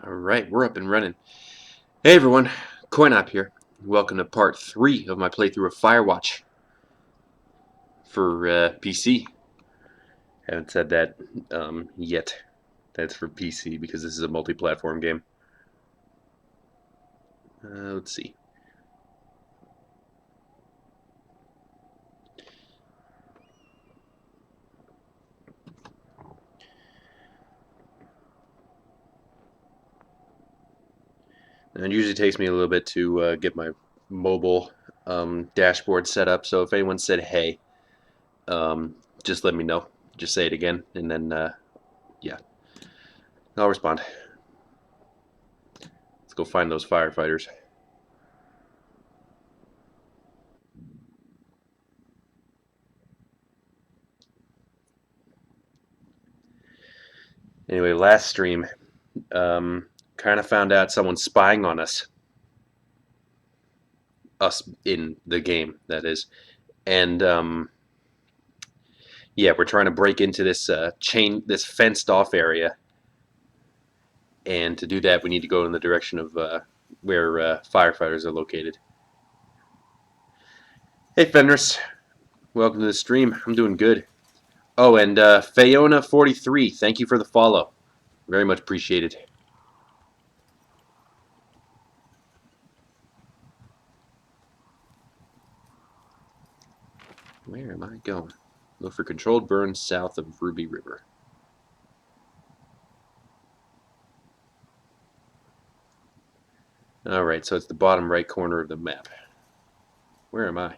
Alright, we're up and running. Hey everyone, Coyne here. Welcome to part 3 of my playthrough of Firewatch for PC. Haven't said that yet. That's for PC because this is a multi-platform game. Let's see. And it usually takes me a little bit to get my mobile dashboard set up, so if anyone said hey, just let me know. Just say it again, and then, yeah, I'll respond. Let's go find those firefighters. Anyway, last stream, kind of found out someone's spying on us. Us in the game, that is. And, yeah, we're trying to break into this this fenced-off area. And to do that, we need to go in the direction of where firefighters are located. Hey, Fenris. Welcome to the stream. I'm doing good. Oh, and Fayona43, thank you for the follow. Very much appreciated. Where am I going? Look for controlled burns south of Ruby River. Alright, so it's the bottom right corner of the map. Where am I?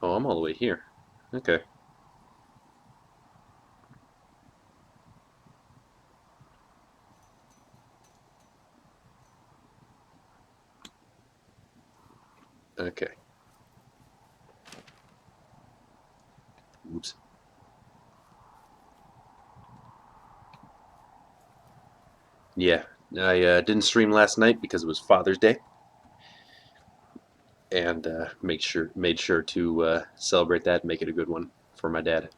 Oh, I'm all the way here. Okay. Okay. Oops. Yeah, I didn't stream last night because it was Father's Day, and made sure to celebrate that and make it a good one for my dad.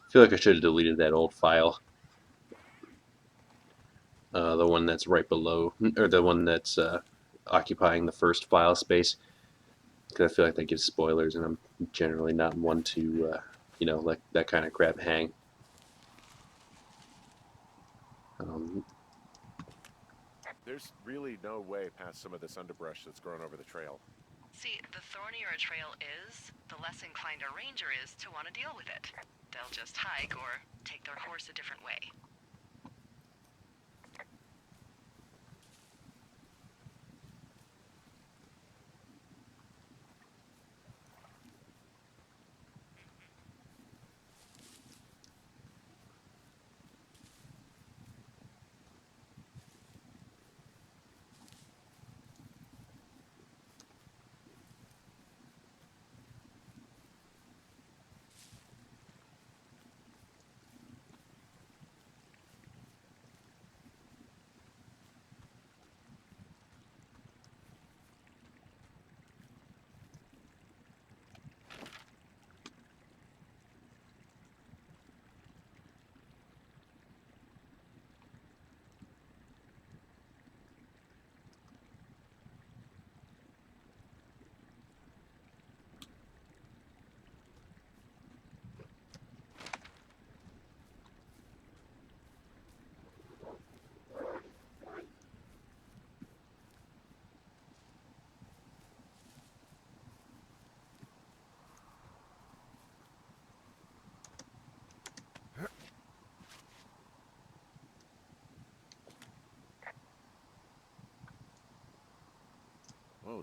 I feel like I should have deleted that old file. The one that's right below, or the one that's occupying the first file space. Because I feel like that gives spoilers, and I'm generally not one to, let that kind of crap hang. There's really no way past some of this underbrush that's grown over the trail. See, the thornier a trail is, the less inclined a ranger is to want to deal with it. They'll just hike or take their course a different way.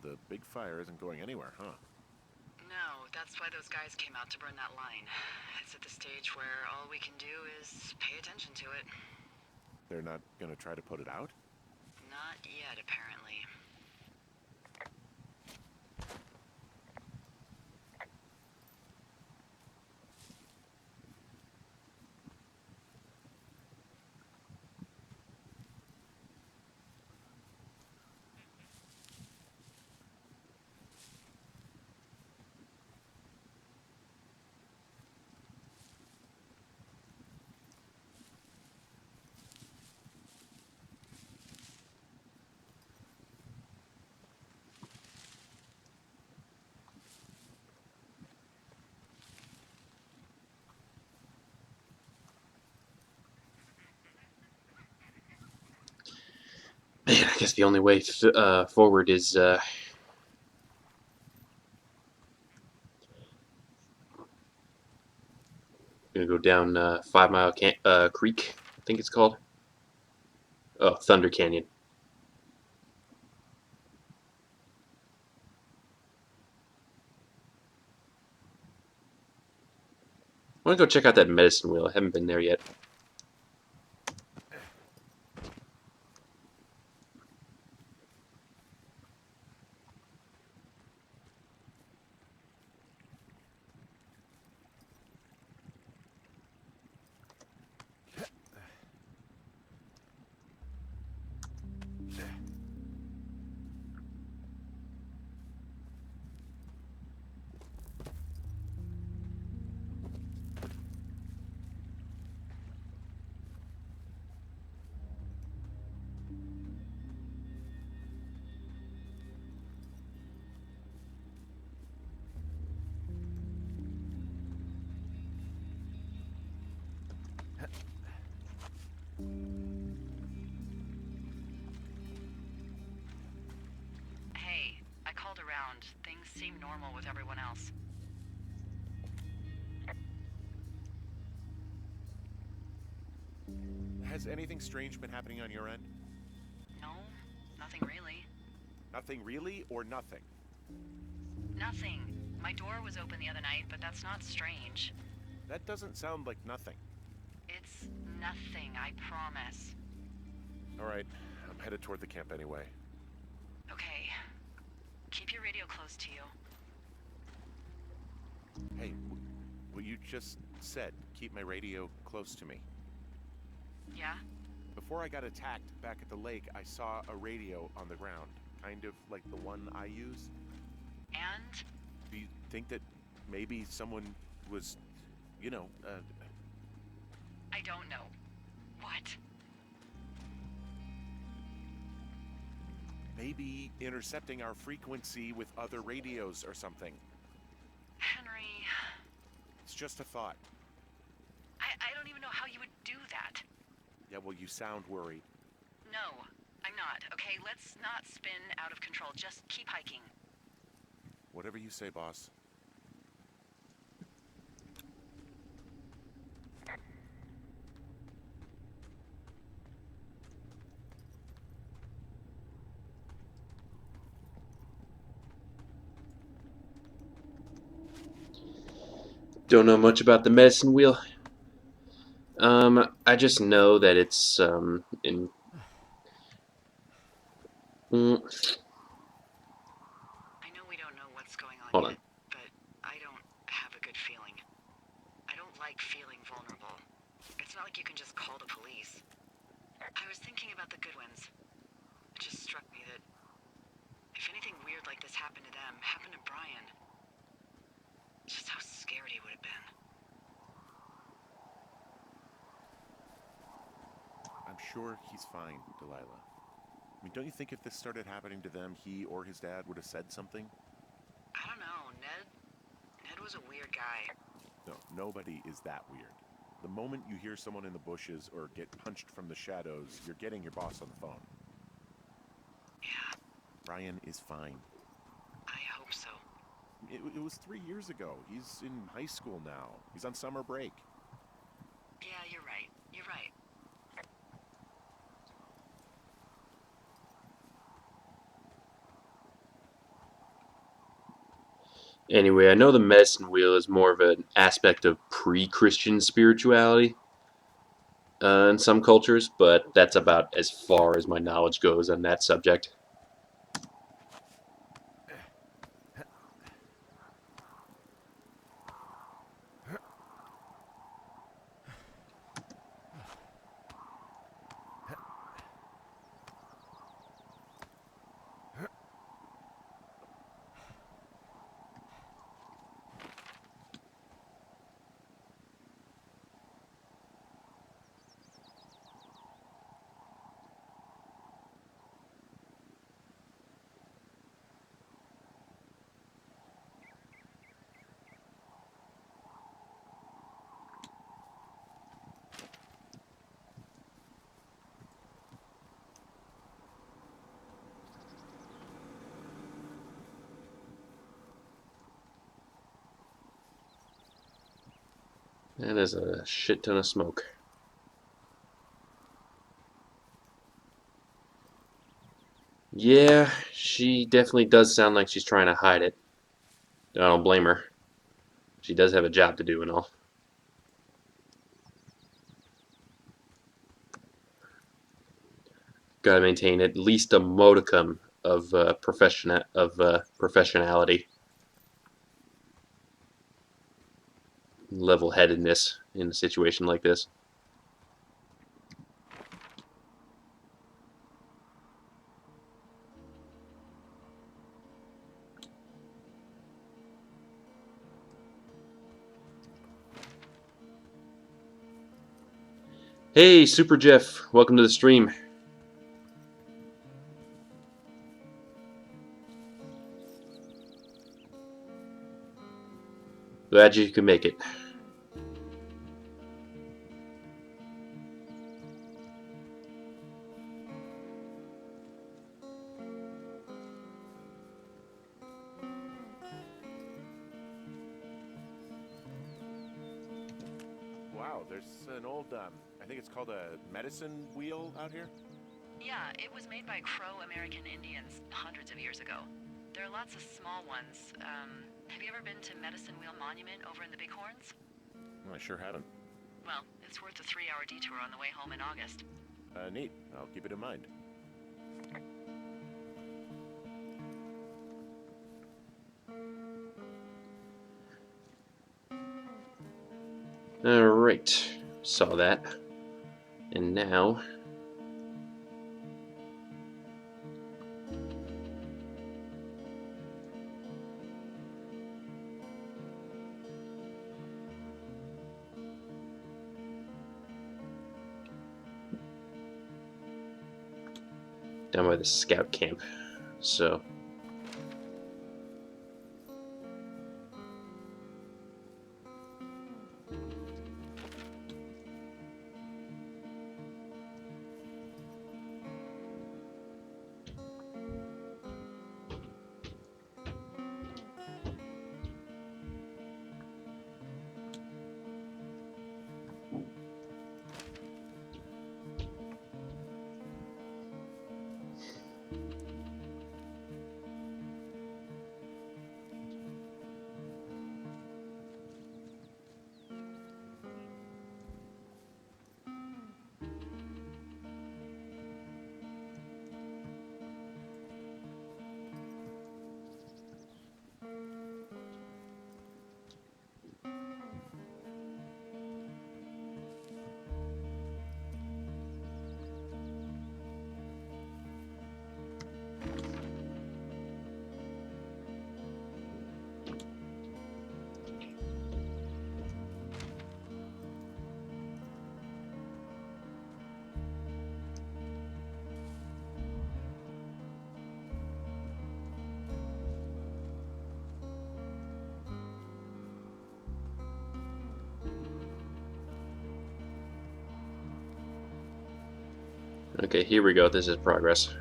the big fire isn't going anywhere, huh? No, that's why those guys came out to burn that line. It's at the stage where all we can do is pay attention to it. They're not gonna try to put it out? Not yet, apparently. Man, I guess the only way forward is gonna go down 5 Mile Creek, I think it's called. Oh, Thunder Canyon. I want to go check out that medicine wheel. I haven't been there yet. Hey, I called around. Things seem normal with everyone else. Has anything strange been happening on your end? No, nothing really. Nothing really, or nothing? Nothing. My door was open the other night, but that's not strange. That doesn't sound like nothing. It's nothing, I promise. Alright, I'm headed toward the camp anyway. Okay. Keep your radio close to you. Hey, what you just said, keep my radio close to me. Yeah? Before I got attacked back at the lake, I saw a radio on the ground, kind of like the one I use. And? Do you think that maybe someone was, you know, I don't know. What? maybe intercepting our frequency with other radios or something? Henry, It's just a thought. I don't even know how you would do that. Yeah, well, you sound worried. No, I'm not. Okay, let's not spin out of control. Just keep hiking. Whatever you say, boss. Don't know much about the medicine wheel. I just know that it's in. I know we don't know what's going on Hold yet, on. but I don't have a good feeling. I don't like feeling vulnerable. It's not like you can just call the police. I was thinking about the Goodwins. It just struck me that if anything weird like this happened to them, happened to Brian, just how scared he would have been. I'm sure he's fine, Delilah. I mean, don't you think if this started happening to them, he or his dad would have said something? I don't know, Ned was a weird guy. No, nobody is that weird. The moment you hear someone in the bushes or get punched from the shadows, you're getting your boss on the phone. Yeah, Brian is fine. I hope so. It was 3 years ago. He's in high school now. He's on summer break. Yeah, you're right. You're right. Anyway, I know the medicine wheel is more of an aspect of pre-Christian spirituality in some cultures, but that's about as far as my knowledge goes on that subject. And there's a shit ton of smoke. Yeah, she definitely does sound like she's trying to hide it. I don't blame her. She does have a job to do and all. Gotta maintain at least a modicum of professionality, level-headedness in a situation like this. Hey, Super Jeff, welcome to the stream. Glad you could make it. Wow, there's an old, I think it's called a medicine wheel out here. Yeah, it was made by Crow American Indians hundreds of years ago. There are lots of small ones. Have you ever been to Medicine Wheel Monument over in the Bighorns? I sure haven't. Well, it's worth a 3-hour detour on the way home in August. Neat. I'll keep it in mind. Alright, saw that. And now... down by the scout camp. So... Okay, here we go. This is progress.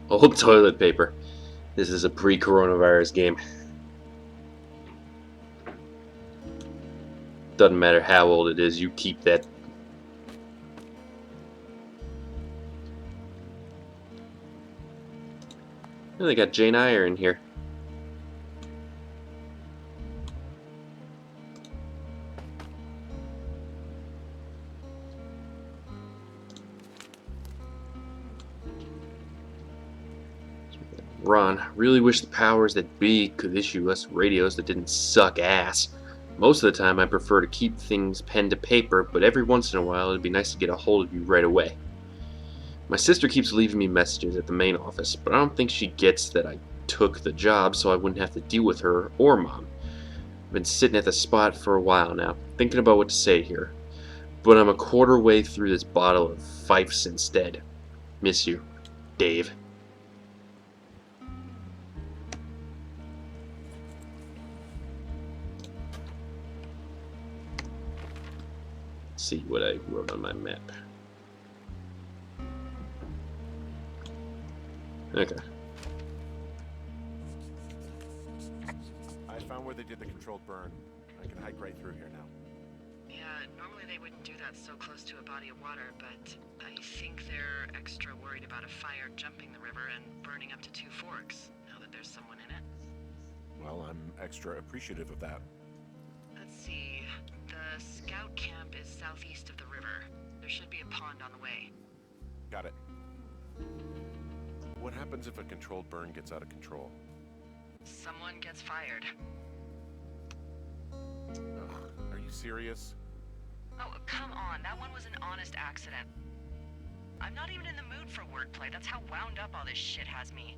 Old toilet paper. This is a pre-coronavirus game. Doesn't matter how old it is, you keep that. Oh, they got Jane Eyre in here. Ron, really wish the powers that be could issue us radios that didn't suck ass. Most of the time I prefer to keep things pen to paper, but every once in a while it'd be nice to get a hold of you right away. My sister keeps leaving me messages at the main office, but I don't think she gets that I took the job so I wouldn't have to deal with her or Mom. I've been sitting at the spot for a while now, thinking about what to say here. But I'm a quarter way through this bottle of Fifes instead. Miss you, Dave. Let's see what I wrote on my map. Okay. I found where they did the controlled burn. I can hike right through here now. Yeah, normally they wouldn't do that so close to a body of water, but I think they're extra worried about a fire jumping the river and burning up to 2 forks, now that there's someone in it. Well, I'm extra appreciative of that. Let's see. The scout camp is southeast of the river. There should be a pond on the way. Got it. What happens if a controlled burn gets out of control? Someone gets fired. Ugh, are you serious? Oh, come on. That one was an honest accident. I'm not even in the mood for wordplay. That's how wound up all this shit has me.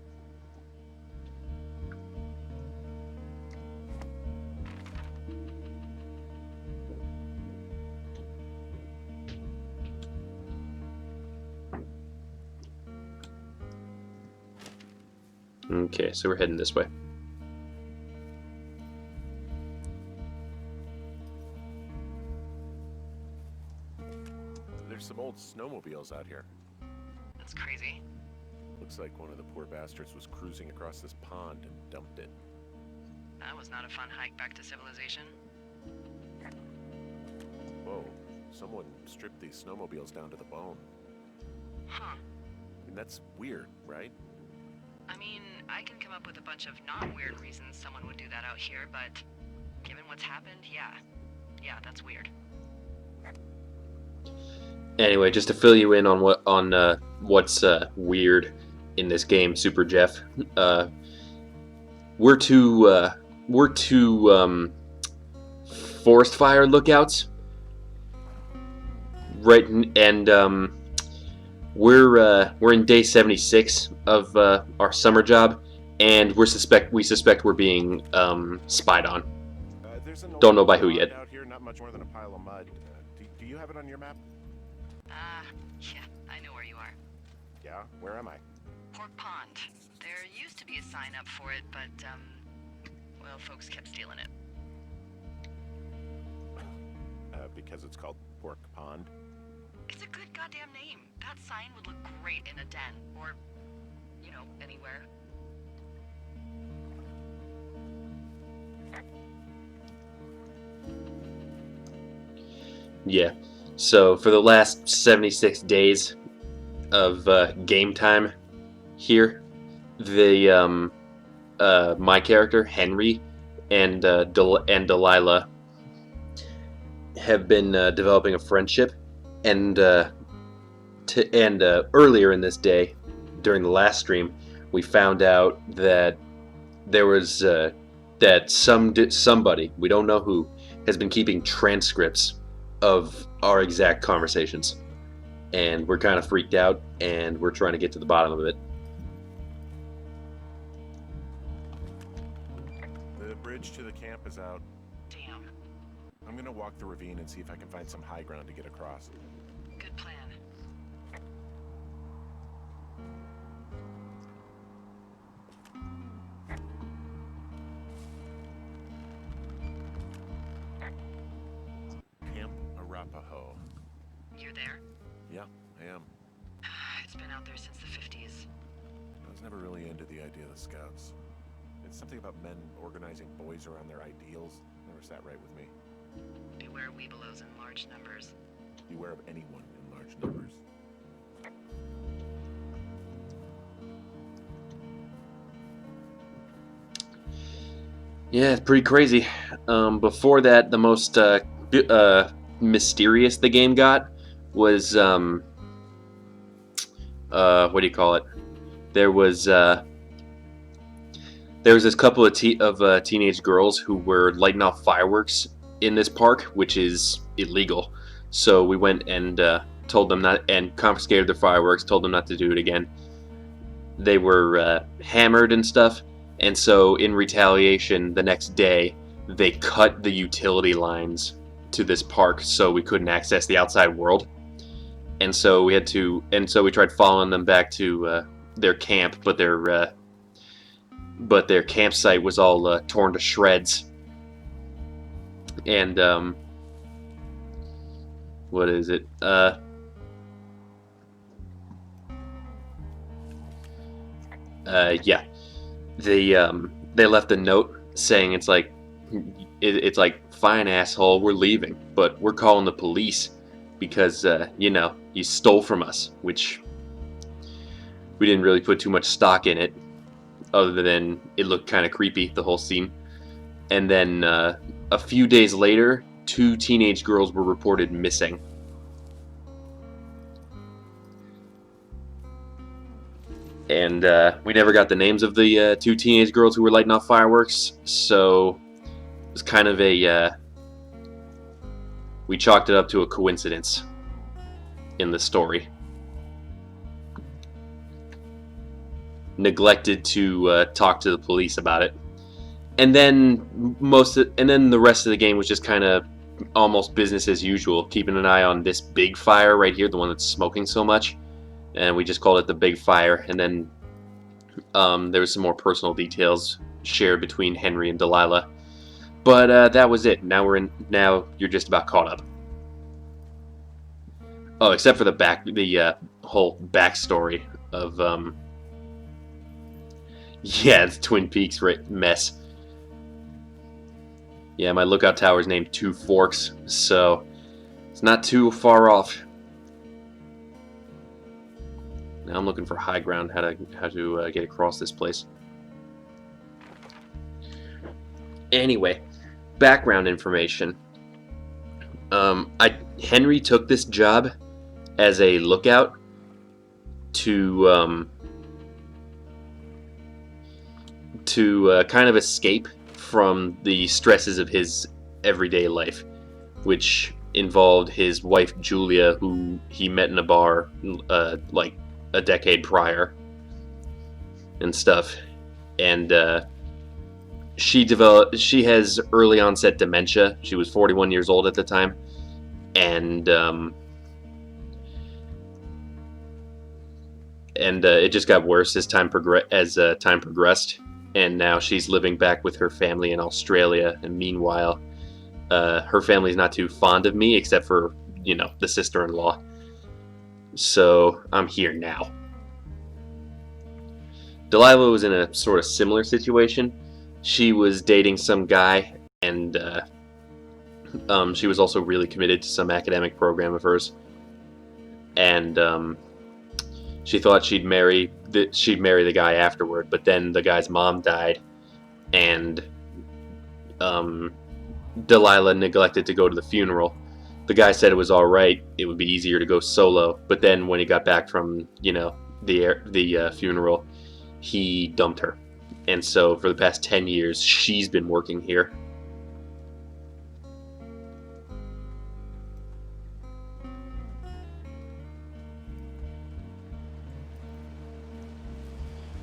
Okay, so we're heading this way. There's some old snowmobiles out here. That's crazy. Looks like one of the poor bastards was cruising across this pond and dumped it. That was not a fun hike back to civilization. Whoa, someone stripped these snowmobiles down to the bone. Huh. I mean, that's weird, right? I mean, I can come up with a bunch of not weird reasons someone would do that out here, but given what's happened, yeah. Yeah, that's weird. Anyway, just to fill you in on what's weird in this game, Super Jeff. We're two forest fire lookouts, right? And we're in day 76 of our summer job, and we suspect we're being spied on. There's an Don't know old by who pond yet. out here, not much more than a pile of mud. Do you have it on your map? Yeah, I know where you are. Yeah, where am I? Pork Pond. There used to be a sign up for it, but, well, folks kept stealing it. Because it's called Pork Pond. It's a good goddamn name. That sign would look great in a den, or, you know, anywhere. Yeah. So for the last 76 days of game time here, the my character Henry and Delilah have been developing a friendship, and earlier in this day, during the last stream, we found out that there was that somebody, we don't know who, has been keeping transcripts of our exact conversations, and we're kind of freaked out, and we're trying to get to the bottom of it. The bridge to the camp is out. Damn. I'm gonna walk the ravine and see if I can find some high ground to get across. Good plan. Camp Arapaho. You're there? Yeah, I am. It's been out there since the 50s. Doesn't into the idea of the Scouts. It's something about men organizing boys around their ideals. Never sat right with me. Beware weebelows in large numbers. Beware of anyone in large numbers. Yeah, it's pretty crazy. Before that, the most mysterious the game got was what do you call it? There was this couple of teenage girls who were lighting off fireworks in this park, which is illegal. So we went and told them not, and confiscated their fireworks. Told them not to do it again. They were hammered and stuff, and so in retaliation, the next day they cut the utility lines to this park so we couldn't access the outside world. And so we tried following them back to their camp, but their campsite was all torn to shreds. And what is it? Yeah, they left a note saying it's like fine, asshole, we're leaving, but we're calling the police because you stole from us, which we didn't really put too much stock in it, other than it looked kind of creepy, the whole scene. And then a few days later, 2 teenage girls were reported missing. And we never got the names of the 2 teenage girls who were lighting off fireworks, so it was kind of we chalked it up to a coincidence in the story. Neglected to talk to the police about it. And then the rest of the game was just kind of almost business as usual, keeping an eye on this big fire right here, the one that's smoking so much. And we just called it the Big Fire. And then there was some more personal details shared between Henry and Delilah. But that was it. Now you're just about caught up. Oh, except for the whole backstory of it's Twin Peaks mess. Yeah, my lookout tower's named Two Forks, so it's not too far off. Now I'm looking for high ground, how to get across this place. Anyway, background information. Henry took this job as a lookout to kind of escape from the stresses of his everyday life, which involved his wife Julia, who he met in a bar like a decade prior and stuff. And she has early onset dementia. She was 41 years old at the time, and it just got worse as time progressed. And now she's living back with her family in Australia. And meanwhile, her family's not too fond of me, except for the sister-in-law. So I'm here now. Delilah was in a sort of similar situation. She was dating some guy, and she was also really committed to some academic program of hers. And she thought she'd marry the guy afterward, but then the guy's mom died, and Delilah neglected to go to the funeral. The guy said it was all right; it would be easier to go solo. But then when he got back from the funeral, he dumped her, and so for the past 10 years, she's been working here.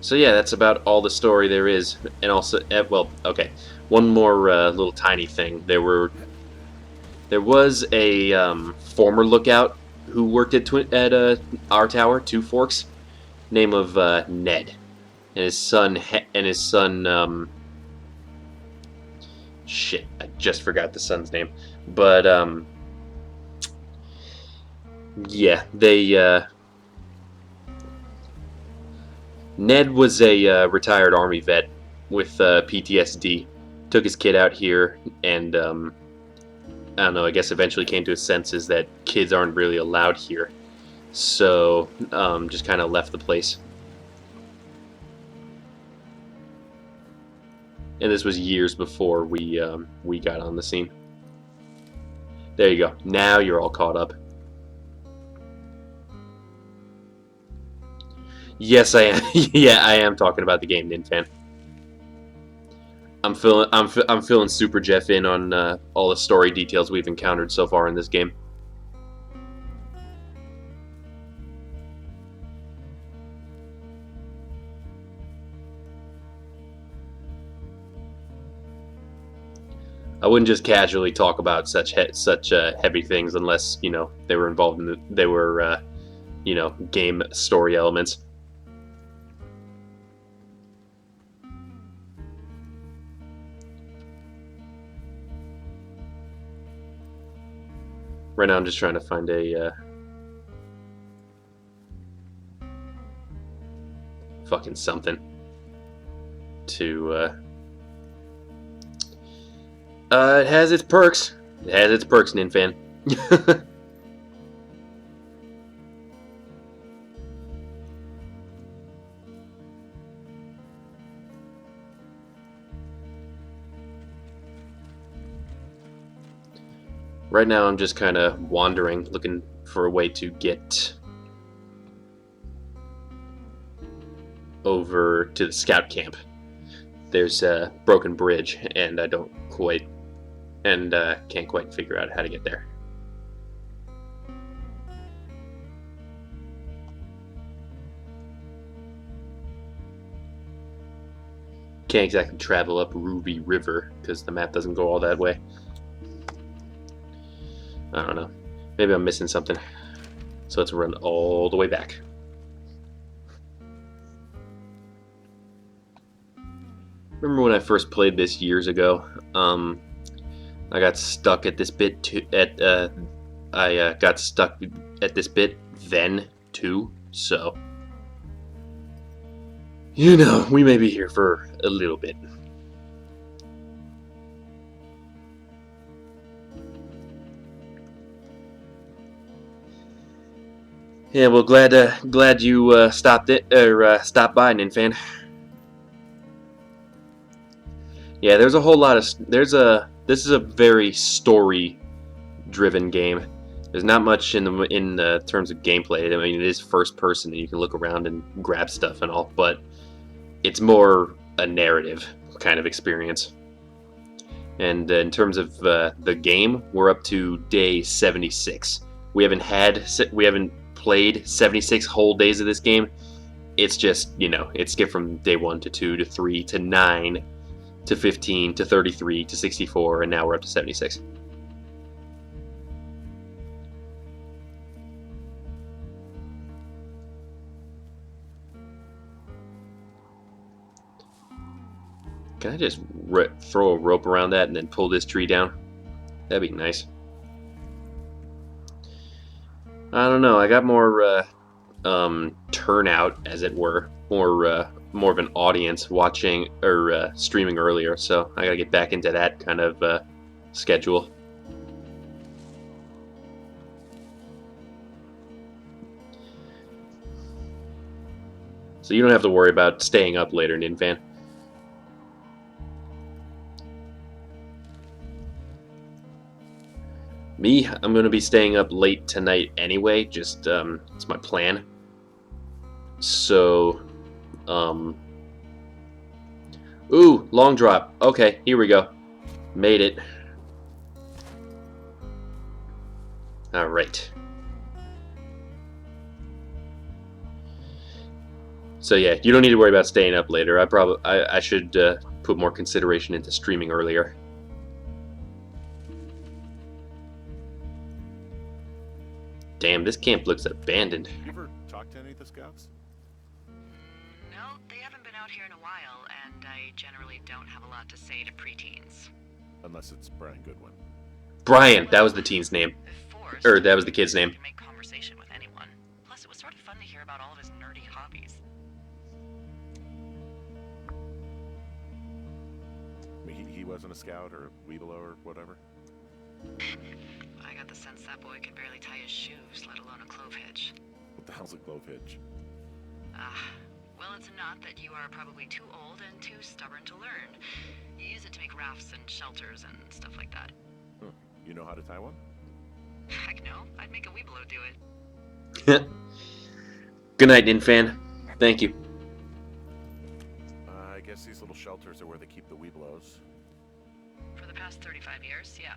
So yeah, that's about all the story there is. And also, okay, one more little tiny thing. There was a former lookout who worked at our tower, Two Forks, name of Ned, and his son shit, I just forgot the son's name, but Ned was a retired Army vet with PTSD. Took his kid out here, and I don't know. I guess eventually came to his senses that kids aren't really allowed here, so just kind of left the place. And this was years before we got on the scene. There you go. Now you're all caught up. Yes, I am. Yeah, I am talking about the game, Ninfan. I'm feeling Super Jeff in on all the story details we've encountered so far in this game. I wouldn't just casually talk about such heavy things unless they were involved in game story elements. Right now, I'm just trying to find a fucking something to. It has its perks. It has its perks, Ninfan. Right now, I'm just kind of wandering, looking for a way to get over to the scout camp. There's a broken bridge, and I don't quite, and can't quite figure out how to get there. Can't exactly travel up Ruby River because the map doesn't go all that way. I don't know. Maybe I'm missing something. So let's run all the way back. Remember when I first played this years ago? I got stuck at this bit got stuck at this bit then too. So we may be here for a little bit. Yeah, well, glad you stopped by, Ninfan. Yeah, there's a whole lot of this is a very story-driven game. There's not much in terms of gameplay. I mean, it is first person, and you can look around and grab stuff and all, but it's more a narrative kind of experience. And in terms of the game, we're up to day 76. We haven't played 76 whole days of this game. It's just, it skipped from day 1 to 2 to 3 to 9 to 15 to 33 to 64, and now we're up to 76. Can I just throw a rope around that and then pull this tree down? That'd be nice. I don't know. I got more turnout, as it were, more of an audience watching or streaming earlier, so I gotta get back into that kind of schedule. So you don't have to worry about staying up later, Ninfan. Me, I'm going to be staying up late tonight anyway, just, it's my plan. So, ooh, long drop. Okay, here we go. Made it. Alright. So yeah, you don't need to worry about staying up later. I should put more consideration into streaming earlier. Damn, this camp looks abandoned. You ever talk to any of the scouts? No, they haven't been out here in a while, and I generally don't have a lot to say to preteens. Unless it's Brian Goodwin. Brian, that was the teen's name. If forced, Or that was the kid's name. I could make conversation with anyone. Plus, it was sort of fun to hear about all of his nerdy hobbies. wasn't a scout or a Weeblo or whatever? I got the sense that boy could barely tie his shoes, let alone a clove hitch. What the hell's a clove hitch? Well, it's a knot that you are probably too old and too stubborn to learn. You use it to make rafts and shelters and stuff like that. Huh. You know how to tie one? Heck no, I'd make a Weeblo do it. Good night, Infan. Thank you. I guess these little shelters are where they keep the Weeblos. For the past 35 years, yeah.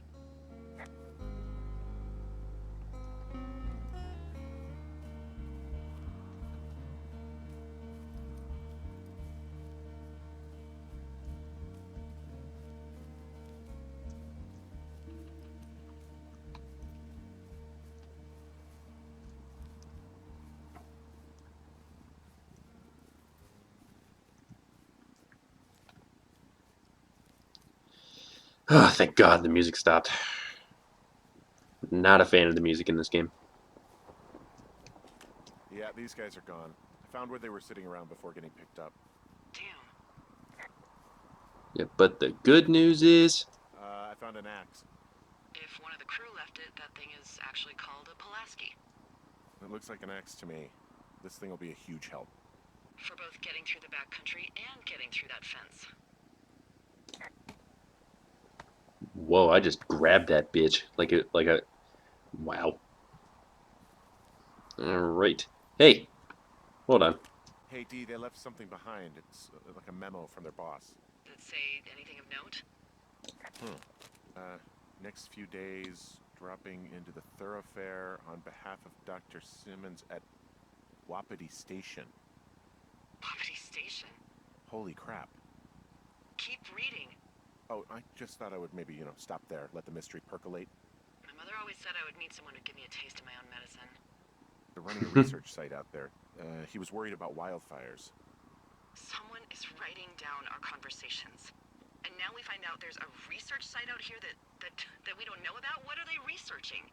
Oh, thank God the music stopped. Not a fan of the music in this game. Yeah, these guys are gone. I found where they were sitting around before getting picked up. Damn. Yeah, but the good news is... I found an axe. If one of the crew left it, that thing is actually called a Pulaski. It looks like an axe to me. This thing will be a huge help. For both getting through the backcountry and getting through that fence. Whoa, I just grabbed that bitch. Like a... Wow. Alright. Hey! Hold on. Hey, D, they left something behind. It's like a memo from their boss. Did it say anything of note? Next few days, dropping into the thoroughfare on behalf of Dr. Simmons at Wapiti Station. Wapiti Station? Holy crap. Keep reading. Oh, I just thought I would maybe, stop there, let the mystery percolate. My mother always said I would meet someone who'd give me a taste of my own medicine. They're running a research site out there. He was worried about wildfires. Someone is writing down our conversations. And now we find out there's a research site out here that we don't know about? What are they researching?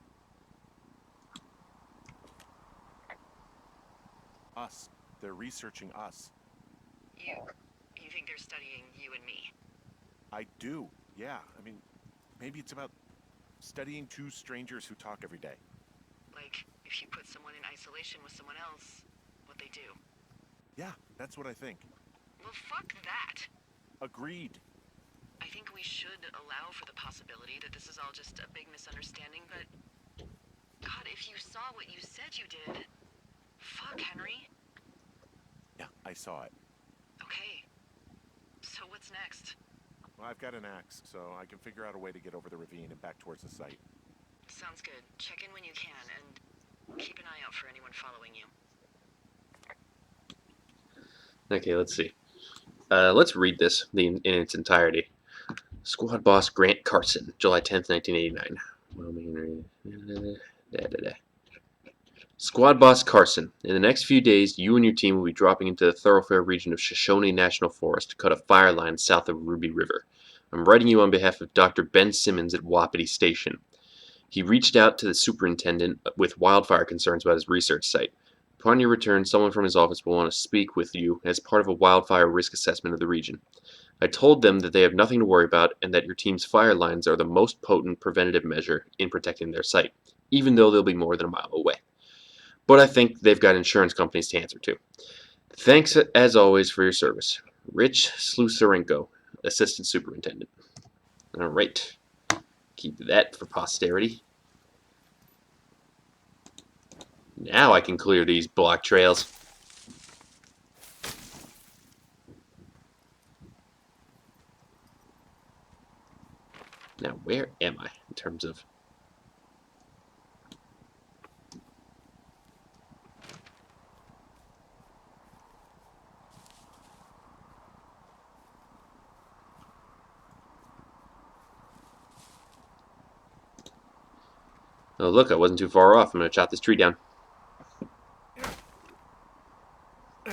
Us. They're researching us. You think they're studying you and me? I do, yeah. I mean, maybe it's about studying two strangers who talk every day. Like, if you put someone in isolation with someone else, what they do. Yeah, that's what I think. Well, fuck that. Agreed. I think we should allow for the possibility that this is all just a big misunderstanding, but... God, if you saw what you said you did... Fuck, Henry. Yeah, I saw it. Okay. So what's next? Well, I've got an axe, so I can figure out a way to get over the ravine and back towards the site. Sounds good. Check in when you can, and keep an eye out for anyone following you. Okay, let's see. Let's read this in its entirety. Squad Boss Grant Carson, July 10th, 1989. Squad Boss Carson, in the next few days, you and your team will be dropping into the thoroughfare region of Shoshone National Forest to cut a fire line south of Ruby River. I'm writing you on behalf of Dr. Ben Simmons at Wapiti Station. He reached out to the superintendent with wildfire concerns about his research site. Upon your return, someone from his office will want to speak with you as part of a wildfire risk assessment of the region. I told them that they have nothing to worry about and that your team's fire lines are the most potent preventative measure in protecting their site, even though they'll be more than a mile away. But I think they've got insurance companies to answer to. Thanks, as always, for your service. Rich Slusarenko, Assistant Superintendent. All right. Keep that for posterity. Now I can clear these block trails. Now, where am I in terms of... Oh, look, I wasn't too far off. I'm going to chop this tree down. Are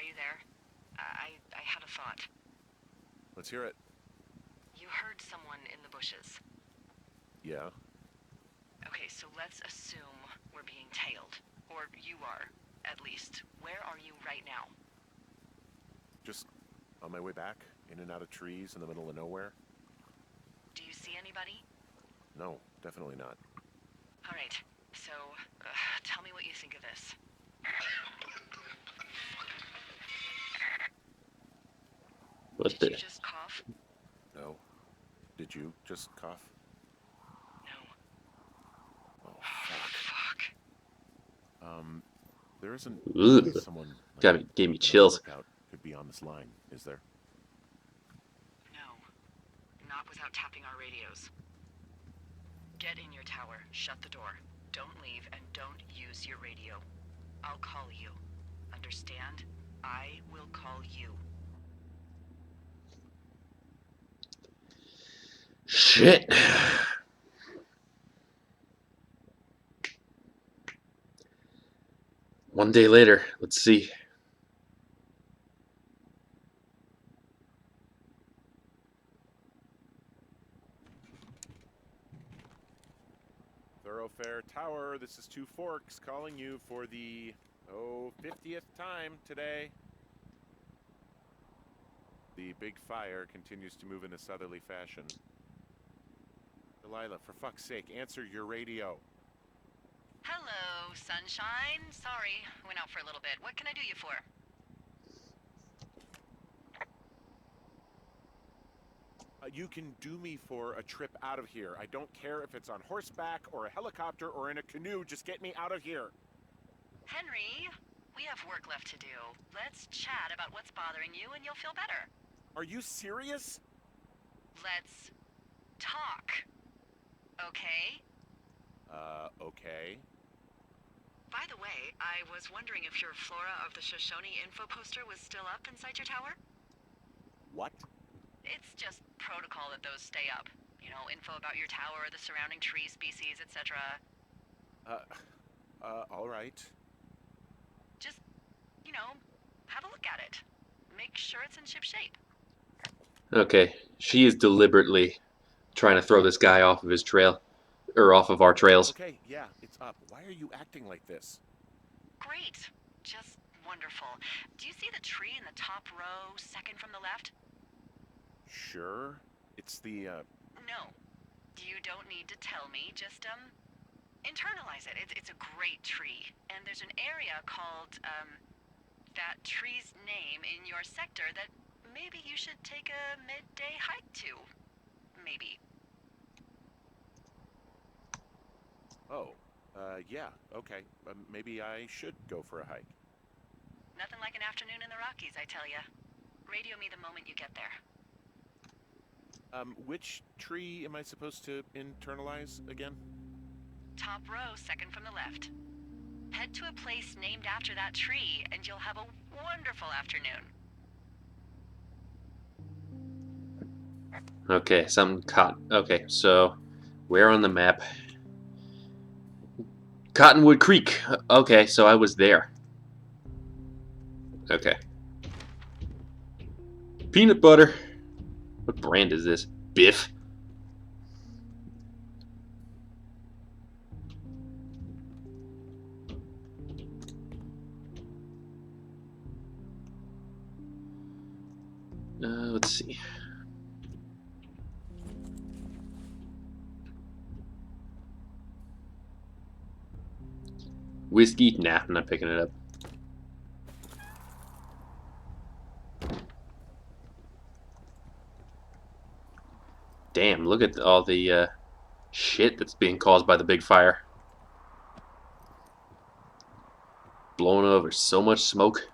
you there? I had a thought. Let's hear it. heard someone in the bushes. Yeah? Okay, so let's assume we're being tailed. Or you are, at least. Where are you right now? Just on my way back, in and out of trees in the middle of nowhere. Do you see anybody? No, definitely not. All right, so tell me what you think of this. What Did you the? just cough? No. Did you just cough? No. Oh, fuck. Fuck. There isn't Ugh. someone like Gave me another chills. lookout could be on this line, is there? No. Not without tapping our radios. Get in your tower, shut the door. Don't leave, and don't use your radio. I'll call you. Understand? I will call you. Shit. One day later, let's see. Thoroughfare Tower, this is Two Forks calling you for the, 50th time today. The big fire continues to move in a southerly fashion. Delilah, for fuck's sake, answer your radio. Hello, sunshine. Sorry, went out for a little bit. What can I do you for? You can do me for a trip out of here. I don't care if it's on horseback or a helicopter or in a canoe. Just get me out of here. Henry, we have work left to do. Let's chat about what's bothering you and you'll feel better. Are you serious? Let's talk. Okay? Okay. By the way, I was wondering if your Flora of the Shoshone info poster was still up inside your tower? What? It's just protocol that those stay up. You know, info about your tower, the surrounding tree species, etc. All right. Just, you know, have a look at it. Make sure it's in ship shape. Okay, she is deliberately trying to throw this guy off of his trail, or off of our trails. Okay, yeah, it's up. Why are you acting like this? Great. Just wonderful. Do you see the tree in the top row, second from the left? Sure. It's the, No. You don't need to tell me. Just, internalize it. It's a great tree. And there's an area called, that tree's name in your sector that maybe you should take a midday hike to. Maybe. oh, yeah, okay. Maybe I should go for a hike. Nothing like an afternoon in the Rockies, I tell ya. Radio me the moment you get there. Which tree am I supposed to internalize again? Top row, second from the left. Head to a place named after that tree, and you'll have a wonderful afternoon. Okay, something caught. Okay, so where on the map? Cottonwood Creek. Okay, so I was there. Okay. Peanut butter. What brand is this? Biff? Let's see. Whiskey? Nah, I'm not picking it up. Damn, look at all the shit that's being caused by the big fire. Blowing over so much smoke.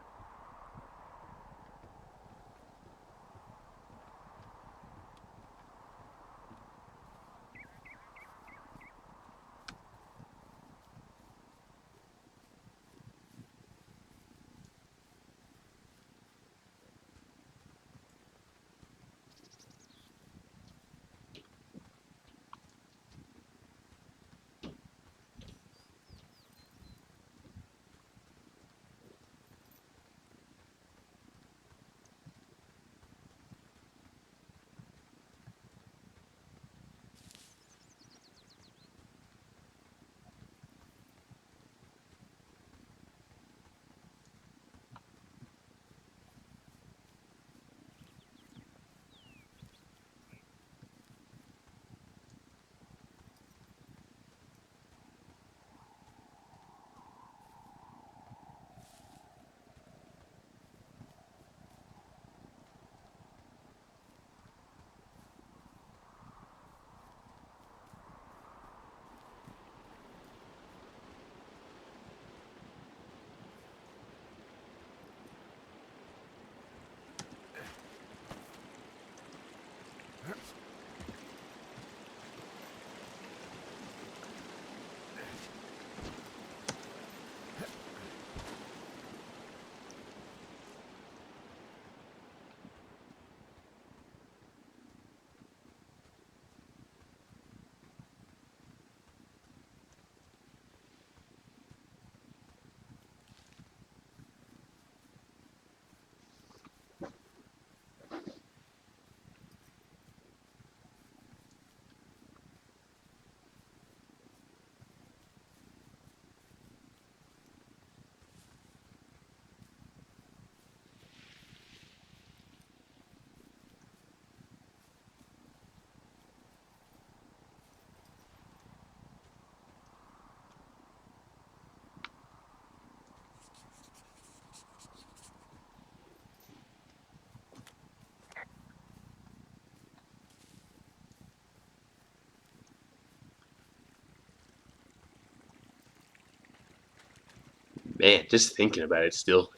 Man, just thinking about it still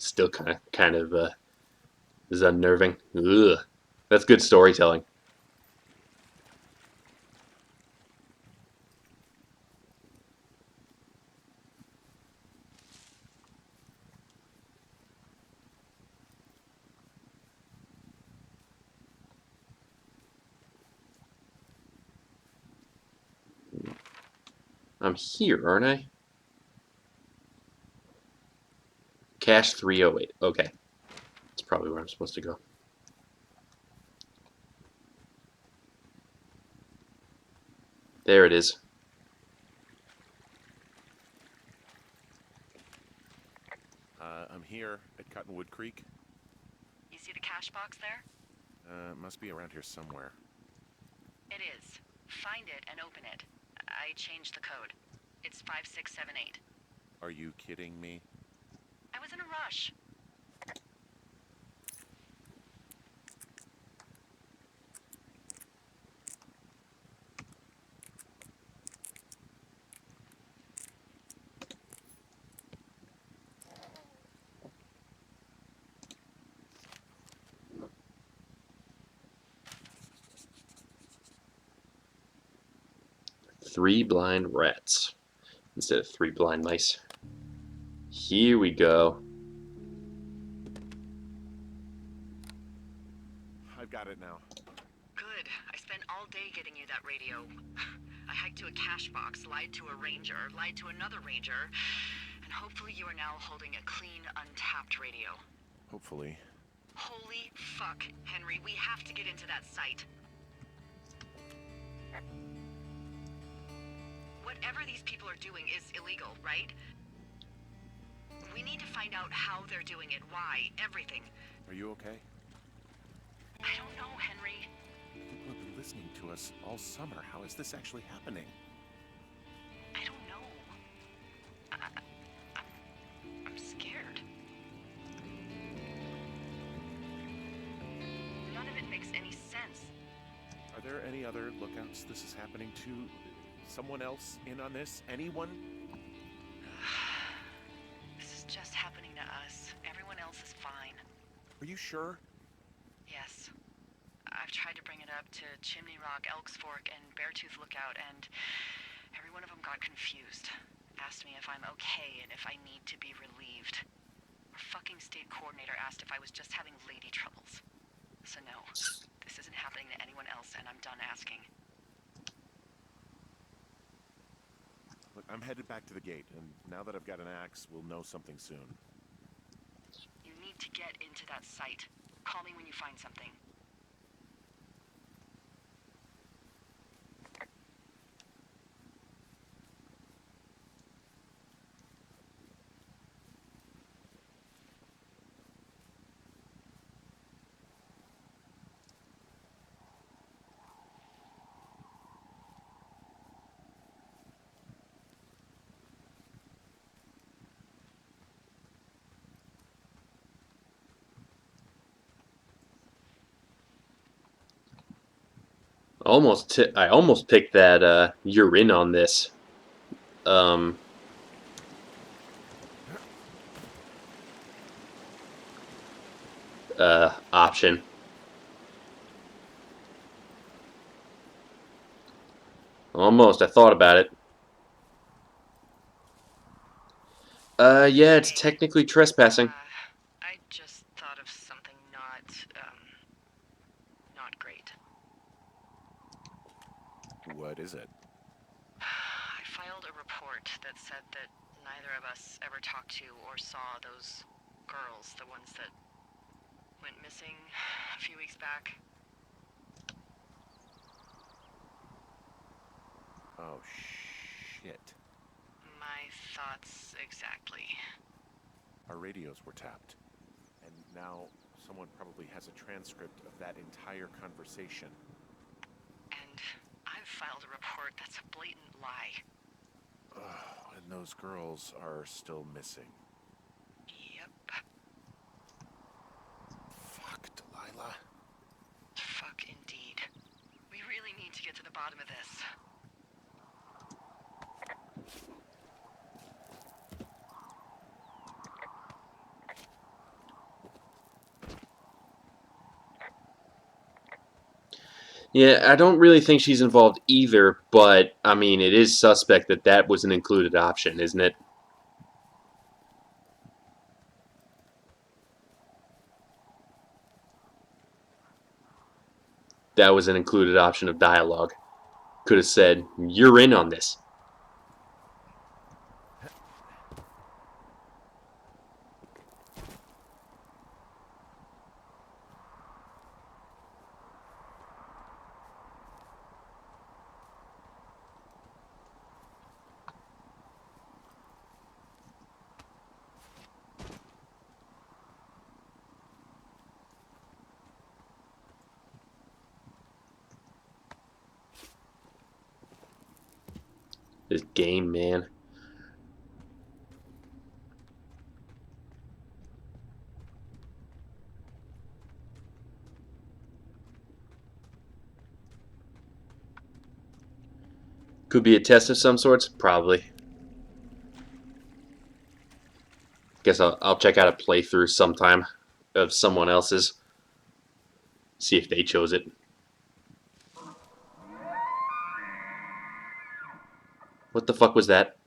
kind of is unnerving. Ugh. That's good storytelling. I'm here, aren't I? Cache 308. Okay. That's probably where I'm supposed to go. There it is. I'm here at Cottonwood Creek. You see the cash box there? Must be around here somewhere. It is. Find it and open it. I changed the code. It's 5678. Are you kidding me? I was in a rush. Three blind rats instead of three blind mice. Here we go. I've got it now. Good. I spent all day getting you that radio. I hiked to a cash box, lied to a ranger, lied to another ranger, and hopefully you are now holding a clean, untapped radio. Hopefully. Holy fuck, Henry, we have to get into that site. Whatever these people are doing is illegal, right? We need to find out how they're doing it, why, everything. Are you okay? I don't know, Henry. People have been listening to us all summer. How is this actually happening? I don't know. I'm scared. None of it makes any sense. Are there any other lookouts this is happening to? Someone else in on this? Anyone? This is just happening to us. Everyone else is fine. Are you sure? Yes. I've tried to bring it up to Chimney Rock, Elks Fork, and Beartooth Lookout, and every one of them got confused. Asked me if I'm okay and if I need to be relieved. Our fucking state coordinator asked if I was just having lady troubles. So no, this isn't happening to anyone else, and I'm done asking. Look, I'm headed back to the gate, and now that I've got an axe, we'll know something soon. You need to get into that site. Call me when you find something. I almost picked that you're in on this um, option. Almost. I thought about it. Yeah, it's technically trespassing. I just thought of something not great. What is it? I filed a report that said that neither of us ever talked to or saw those girls, the ones that went missing a few weeks back. Oh, shit. My thoughts exactly. Our radios were tapped. And now someone probably has a transcript of that entire conversation. And I've filed a report that's a blatant lie. And those girls are still missing. Yep. Fuck, Delilah. Fuck indeed. We really need to get to the bottom of this. Yeah, I don't really think she's involved either, but, I mean, it is suspect that that was an included option, isn't it? That was an included option of dialogue. Could have said, "You're in on this." This game, man. Could be a test of some sorts? Probably. Guess I'll check out a playthrough sometime of someone else's. See if they chose it. What the fuck was that?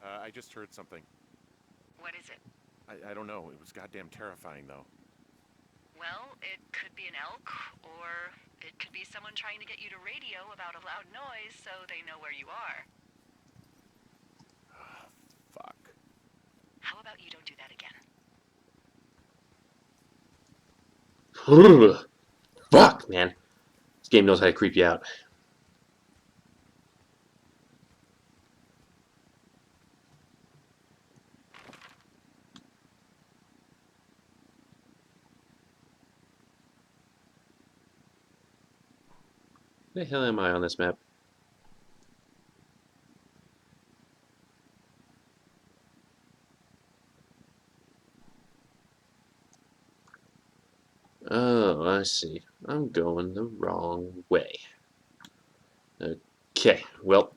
I just heard something. What is it? I don't know. It was goddamn terrifying, though. Well, it could be an elk, or it could be someone trying to get you to radio about a loud noise so they know where you are. Fuck. How about you don't do that again? Fuck, man. This game knows how to creep you out. Where the hell am I on this map? Oh, I see. I'm going the wrong way. Okay, well.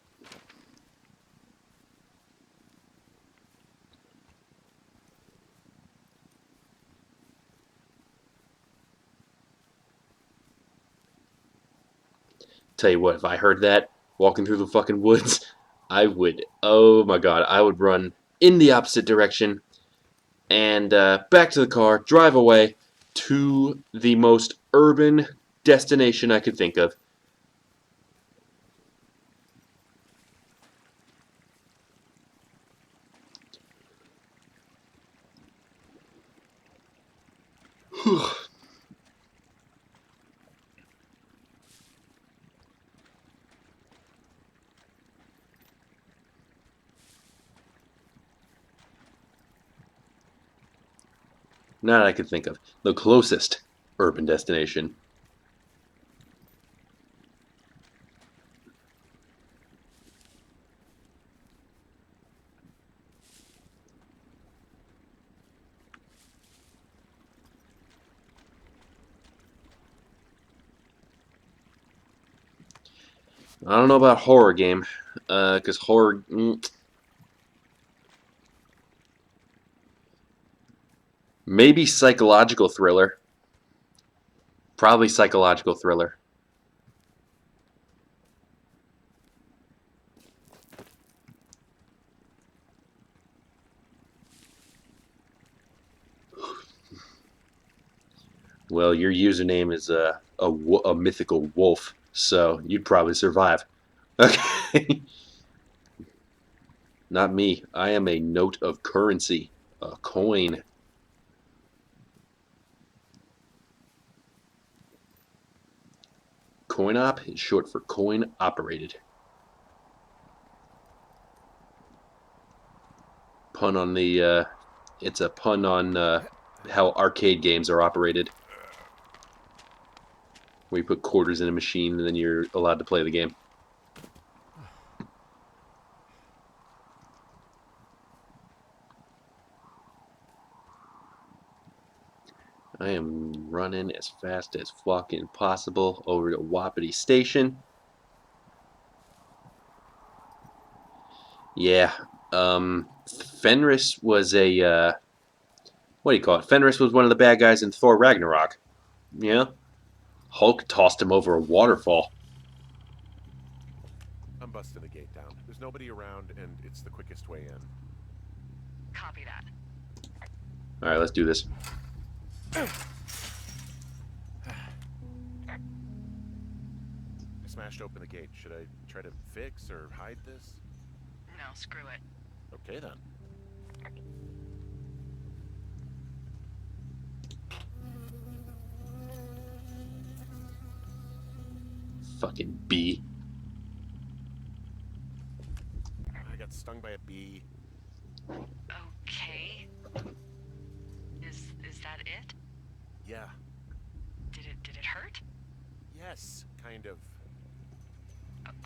Tell you what, if I heard that walking through the fucking woods, I would, oh my god, I would run in the opposite direction and back to the car, drive away to the most urban destination I could think of. Not that I could think of. The closest urban destination. I don't know about horror game, because horror... maybe psychological thriller. Probably psychological thriller. Well, your username is a mythical wolf, so you'd probably survive. Okay. Not me. I am a note of currency. A coin. Coin op is short for coin operated. Pun on the, it's a pun on how arcade games are operated. Where you put quarters in a machine and then you're allowed to play the game. I am running as fast as fucking possible over to Wapiti Station. Yeah, Fenris was a, what do you call it? Fenris was one of the bad guys in Thor Ragnarok. Yeah? Hulk tossed him over a waterfall. I'm busting the gate down. There's nobody around, and it's the quickest way in. Copy that. Alright, let's do this. I smashed open the gate. Should I try to fix or hide this? No, screw it. Okay, then. Fucking bee. I got stung by a bee. Okay. Is that it? Yeah. Did it hurt? Yes, kind of.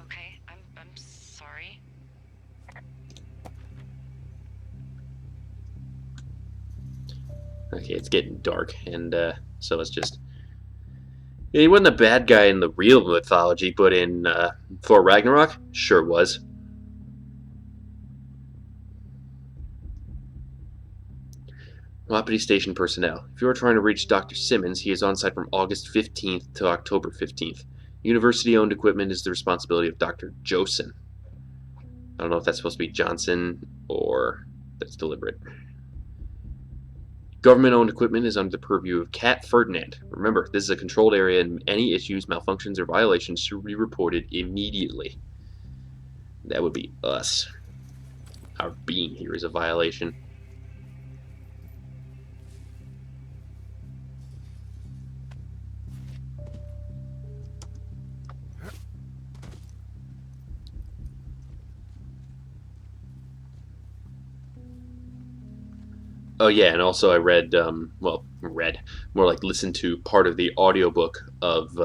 Okay, I'm sorry. Okay, it's getting dark, and so let's just... Yeah, he wasn't a bad guy in the real mythology, but in Thor Ragnarok, sure was. Wapiti Station personnel. If you are trying to reach Dr. Simmons, he is on site from August 15th to October 15th. University-owned equipment is the responsibility of Dr. Josen. I don't know if that's supposed to be Johnson or that's deliberate. Government-owned equipment is under the purview of Cat Ferdinand. Remember, this is a controlled area and any issues, malfunctions, or violations should be reported immediately. That would be us. Our being here is a violation. Oh yeah, and also I read, more like listened to part of the audiobook of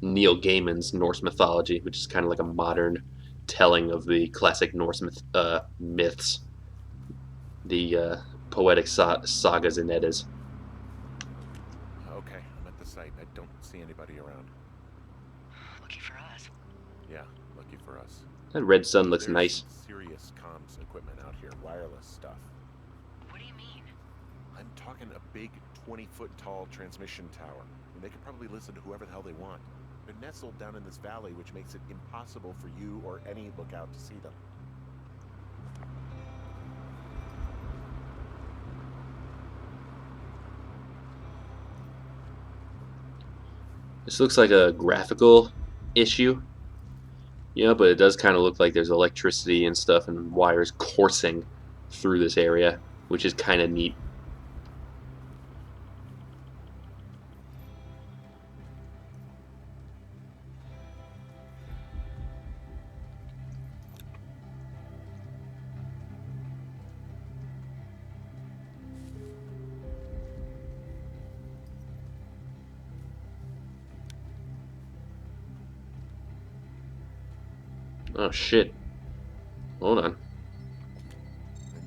Neil Gaiman's Norse mythology, which is kind of like a modern telling of the classic Norse myths, the poetic sagas and eddas. Okay, I'm at the site. I don't see anybody around. Lucky for us. Yeah, lucky for us. That red sun looks There's nice. some serious comms equipment out here, wireless stuff. What do you mean? I'm talking a big 20-foot tall transmission tower, and they could probably listen to whoever the hell they want. They're nestled down in this valley, which makes it impossible for you or any lookout to see them. This looks like a graphical issue, but it does kind of look like there's electricity and stuff and wires coursing through this area, which is kind of neat. Oh shit. Hold on. And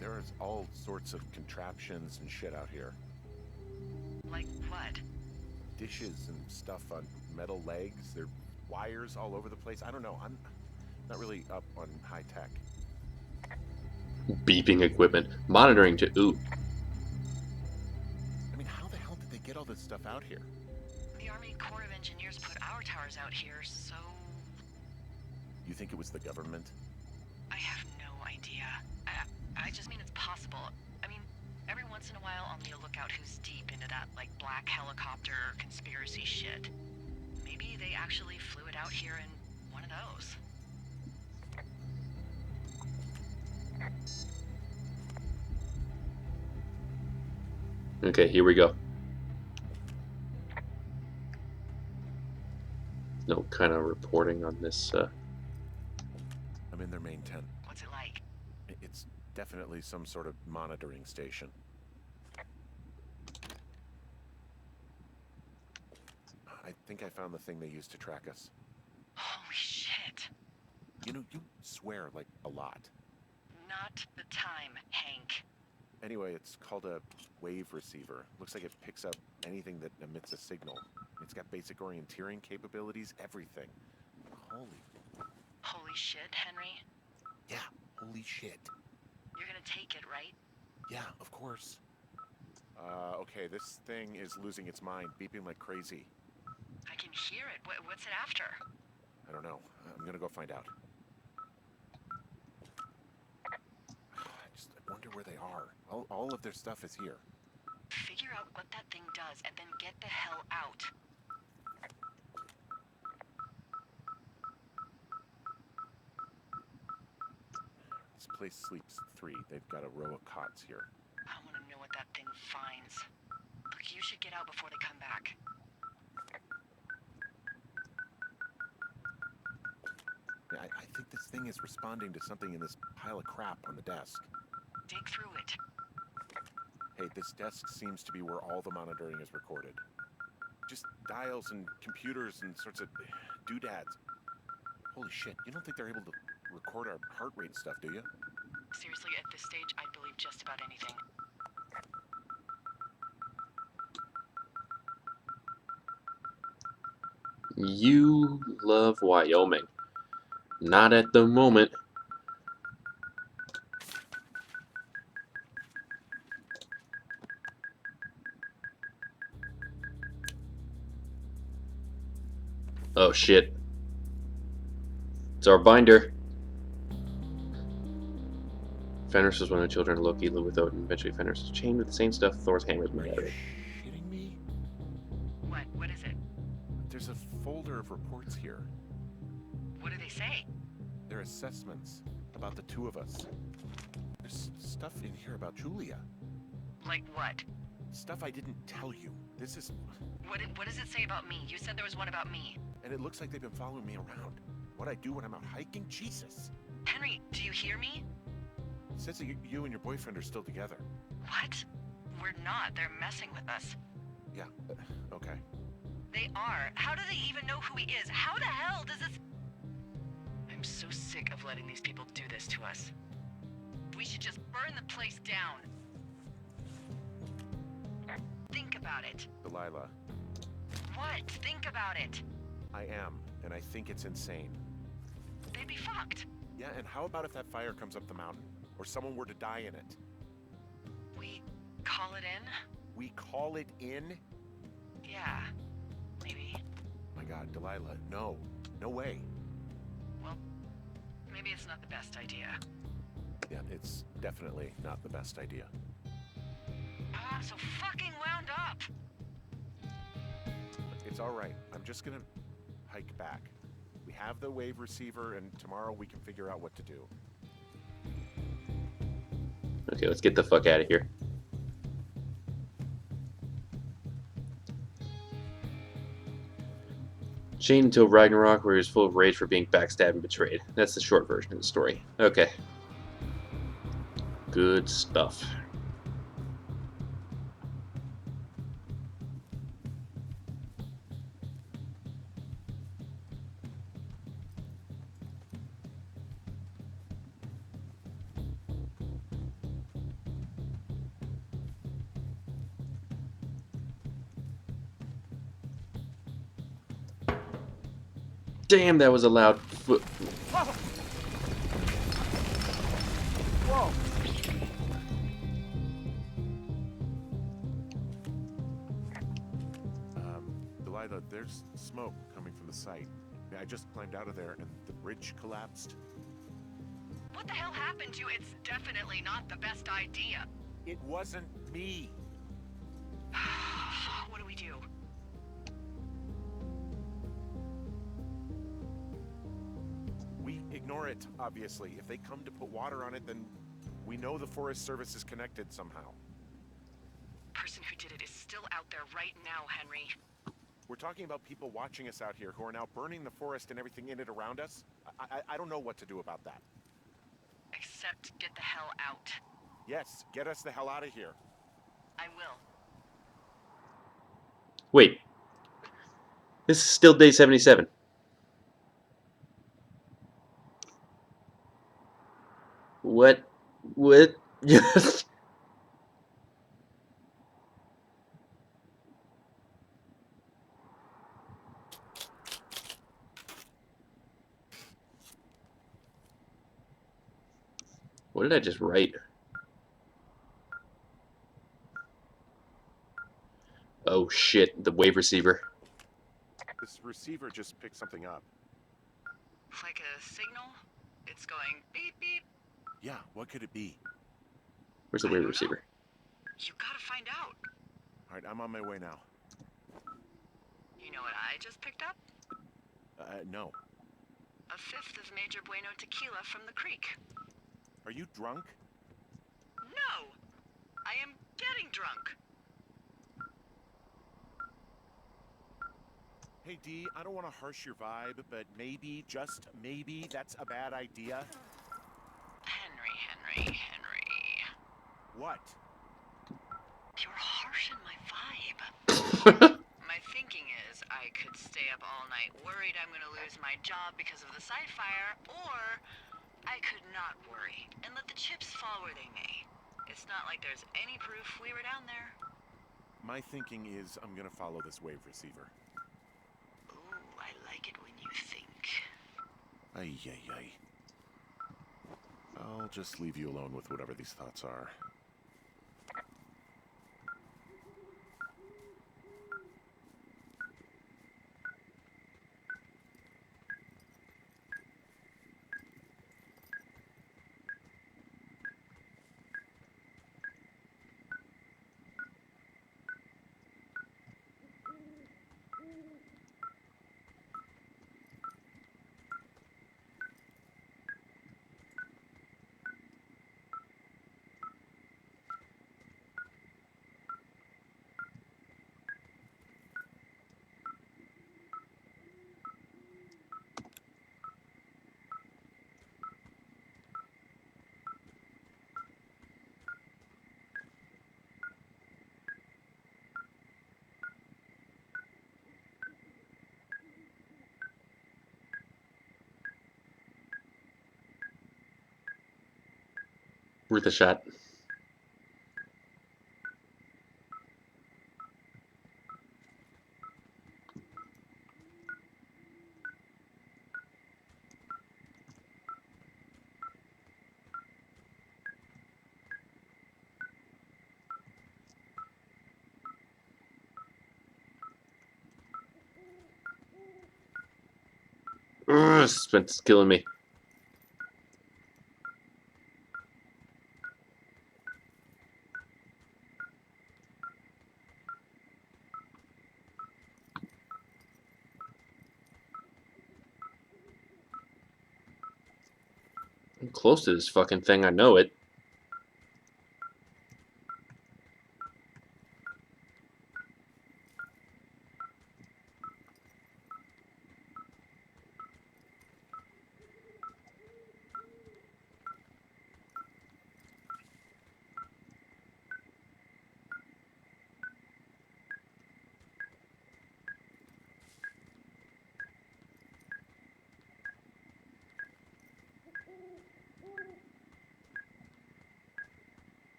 there's all sorts of contraptions and shit out here. Like what? Dishes and stuff on metal legs. There are wires all over the place. I don't know. I'm not really up on high tech. Beeping equipment. Monitoring to... Ooh. I mean, how the hell did they get all this stuff out here? The Army Corps of Engineers put our towers out here, so You think it was the government? I have no idea. I just mean it's possible. I mean, every once in a while I'll need a lookout who's deep into that, like, black helicopter conspiracy shit. Maybe they actually flew it out here in one of those. Okay, here we go. No kind of reporting on this. I'm in their main tent. What's it like? It's definitely some sort of monitoring station. I think I found the thing they used to track us. Holy shit. You know, you swear like a lot. Not the time, Hank. Anyway, it's called a wave receiver. Looks like it picks up anything that emits a signal. It's got basic orienteering capabilities, everything. Holy shit, Henry. Yeah, holy shit. You're gonna take it, right? Yeah, of course. Okay, this thing is losing its mind, beeping like crazy. I can can hear it. What's it after? I don't know. I'm gonna go find out. I wonder where they are. All of their stuff is here. Figure out what that thing does and then get the hell out. This place sleeps 3. They've got a row of cots here. I want to know what that thing finds. Look, you should get out before they come back. Yeah, I think this thing is responding to something in this pile of crap on the desk. Dig through it. Hey, this desk seems to be where all the monitoring is recorded. Just dials and computers and sorts of doodads. Holy shit, you don't think they're able to record our heart rate and stuff, do you? Seriously, at this stage, I'd believe just about anything. You love Wyoming. Not at the moment. Oh shit. It's our binder. Fenris was one of the children of Loki, lived with Odin. Eventually Fenris was chained with the same stuff Thor's hammers made out of it. Shitting me? What is it? There's a folder of reports here. What do they say? They're assessments about the 2 of us. There's stuff in here about Julia. Like what? Stuff I didn't tell you. This is... What does it say about me? You said there was one about me. And it looks like they've been following me around. What I do when I'm out hiking? Jesus. Henry, do you hear me? It says that you and your boyfriend are still together. What? We're not. They're messing with us. Yeah, okay. They are. How do they even know who he is? How the hell does this... I'm so sick of letting these people do this to us. We should just burn the place down. Think about it. Delilah, What? Think about it. I am, and I think it's insane. They'd be fucked. Yeah, and how about if that fire comes up the mountain? Or someone were to die in it? We call it in? We call it in? Yeah. Maybe. My God, Delilah, no. No way. Well, maybe it's not the best idea. Yeah, it's definitely not the best idea. So fucking wound up. It's all right. I'm just gonna hike back. We have the wave receiver, and tomorrow we can figure out what to do. Okay, let's get the fuck out of here. Chained until Ragnarok, where he was full of rage for being backstabbed and betrayed. That's the short version of the story. Okay. Good stuff. Damn, that was a loud foot. Whoa! Delilah, there's smoke coming from the site. I just climbed out of there and the bridge collapsed. What the hell happened to you? It's definitely not the best idea. It wasn't me. What do we do? We ignore it, obviously. If they come to put water on it, then we know the Forest Service is connected somehow. Person who did it is still out there right now, Henry. We're talking about people watching us out here who are now burning the forest and everything in it around us. I don't know what to do about that. Except get the hell out. Yes, get us the hell out of here. I will. Wait. This is still day 77. What? What? What did I just write? Oh shit, the wave receiver. This receiver just picked something up. Like a signal? It's going beep beep. Yeah, what could it be? Where's the I wave don't know. receiver? You gotta find out. All right, I'm on my way now. You know what I just picked up? No. A fifth of Major Bueno tequila from the creek. Are you drunk? No! I am getting drunk. Hey, D, I don't want to harsh your vibe, but maybe, just maybe, that's a bad idea. Henry. What? You're harshing my vibe. My thinking is I could stay up all night worried I'm gonna lose my job because of the site fire, or I could not worry and let the chips fall where they may. It's not like there's any proof we were down there. My thinking is I'm gonna follow this wave receiver. Ooh, I like it when you think. Ay. I'll just leave you alone with whatever these thoughts are. Worth a shot. Ugh, suspense is killing me. I'm close to this fucking thing, I know it.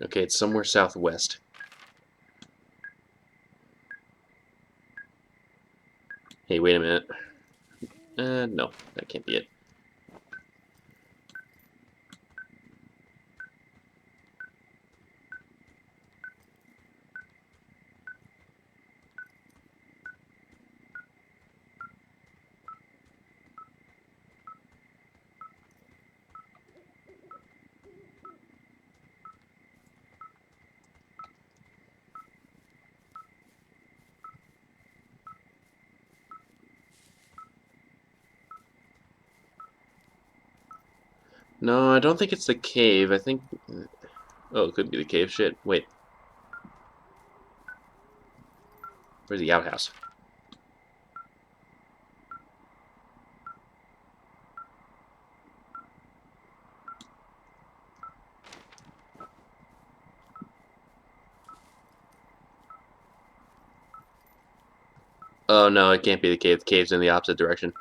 Okay, it's somewhere southwest. Hey, wait a minute. No, that can't be it. No, I don't think it's the cave. I think... Oh, it could be the cave. Shit. Wait. Where's the outhouse? Oh, no, it can't be the cave. The cave's in the opposite direction.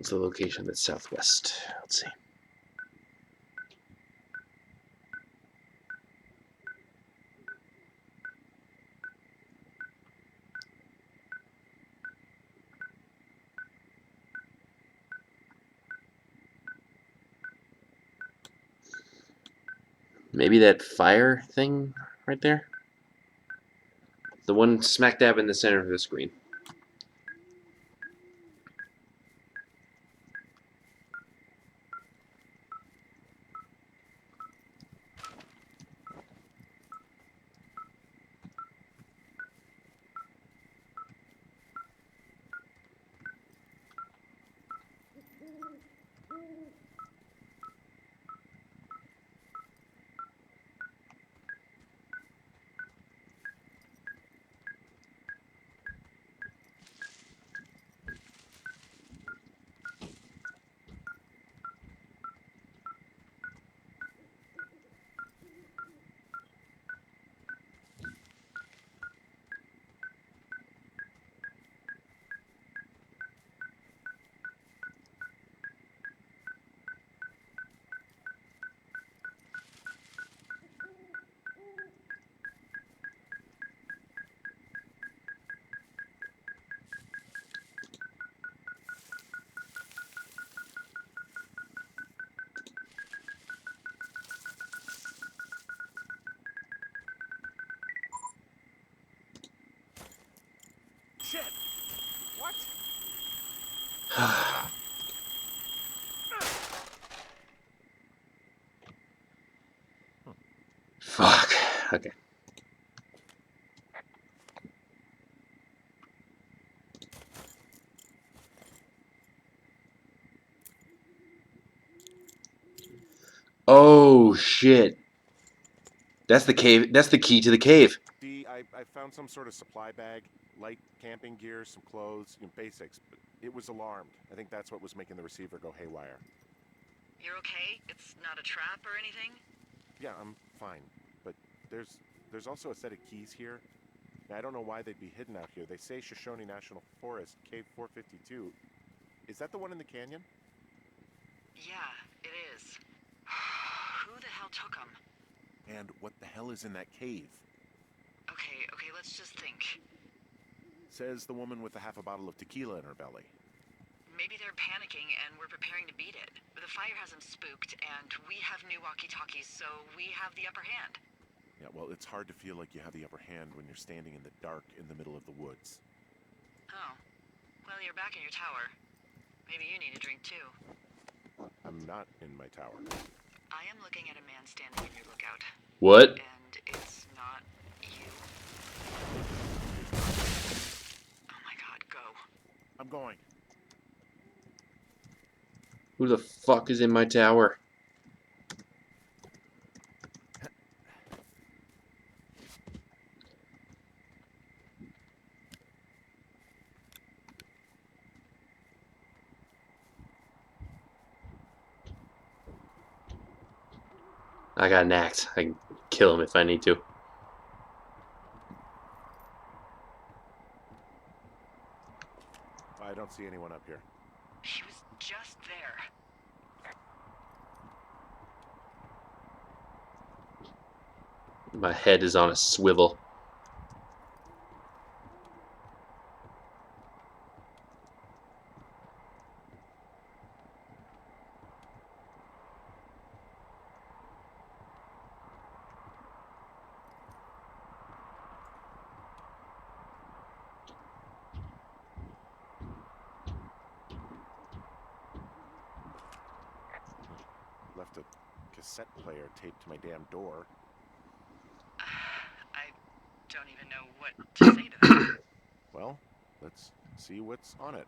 What's the location that's southwest? Let's see. Maybe that fire thing right there? The one smack dab in the center of the screen. Shit! What? Fuck. Okay. Oh shit. That's the cave. That's the key to the cave. I found some sort of supply bag, light camping gear, some clothes, basics, but it was alarmed. I think that's what was making the receiver go haywire. You're okay? It's not a trap or anything? Yeah, I'm fine, but there's also a set of keys here. Now, I don't know why they'd be hidden out here. They say Shoshone National Forest, Cave 452. Is that the one in the canyon? Yeah, it is. Who the hell took them? And what the hell is in that cave? Okay, let's just think. Says the woman with a half a bottle of tequila in her belly. Maybe they're panicking and we're preparing to beat it. The fire has them spooked, and we have new walkie-talkies, so we have the upper hand. Yeah, well, it's hard to feel like you have the upper hand when you're standing in the dark in the middle of the woods. Oh. Well, you're back in your tower. Maybe you need a drink, too. I'm not in my tower. I am looking at a man standing in your lookout. What? And it's not you. Oh my god, go. I'm going. Who the fuck is in my tower? I got an axe. I can kill him if I need to. I don't see anyone up here. He was just there. My head is on a swivel. Left a cassette player taped to my damn door. I don't even know what to say to that. Well, let's see what's on it.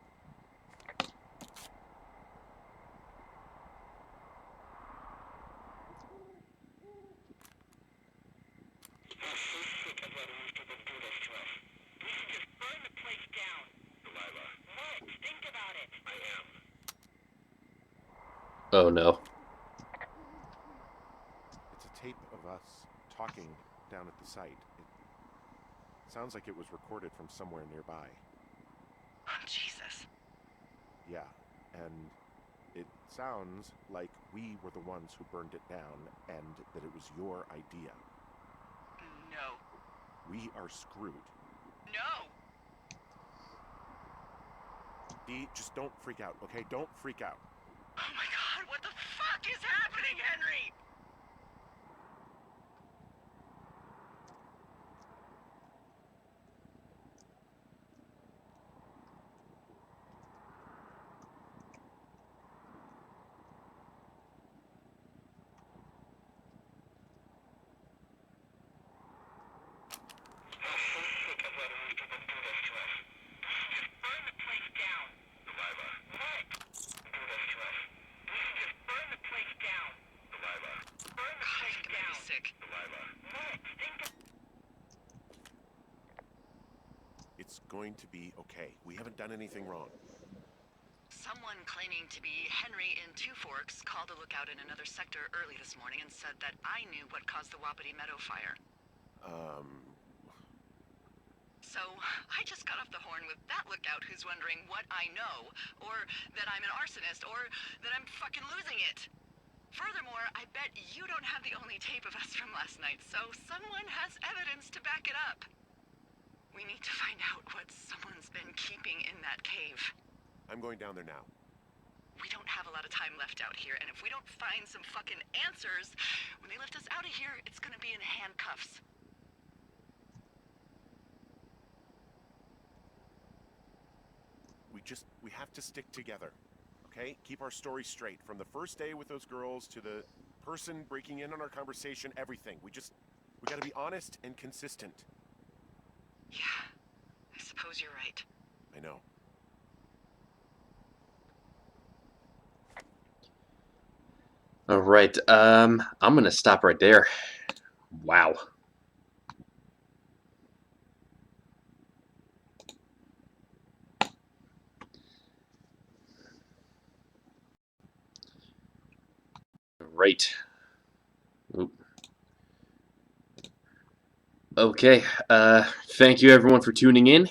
Oh no. It's a tape of us talking down at the site. It sounds like it was recorded from somewhere nearby. Oh, Jesus. Yeah, and it sounds like we were the ones who burned it down and that it was your idea. No. We are screwed. No! Dee, just don't freak out, okay? Don't freak out. Oh my god, what the fuck is happening, Henry? It's going to be okay. We haven't done anything wrong. Someone claiming to be Henry in Two Forks called a lookout in another sector early this morning and said that I knew what caused the Wapiti Meadow fire. So, I just got off the horn with that lookout who's wondering what I know, or that I'm an arsonist, or that I'm fucking losing it. Furthermore, I bet you don't have the only tape of us from last night, so someone has evidence to back it up. We need to find out what someone's been keeping in that cave. I'm going down there now. We don't have a lot of time left out here, and if we don't find some fucking answers, when they lift us out of here, it's gonna be in handcuffs. We have to stick together, okay? Keep our story straight. From the first day with those girls to the person breaking in on our conversation, everything. We gotta be honest and consistent. Yeah, I suppose you're right. I know. All right, I'm gonna stop right there. Wow. Right. Oop. Okay. Thank you everyone for tuning in.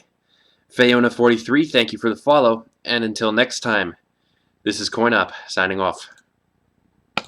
Fayona43, thank you for the follow, and until next time, this is Coyne signing off.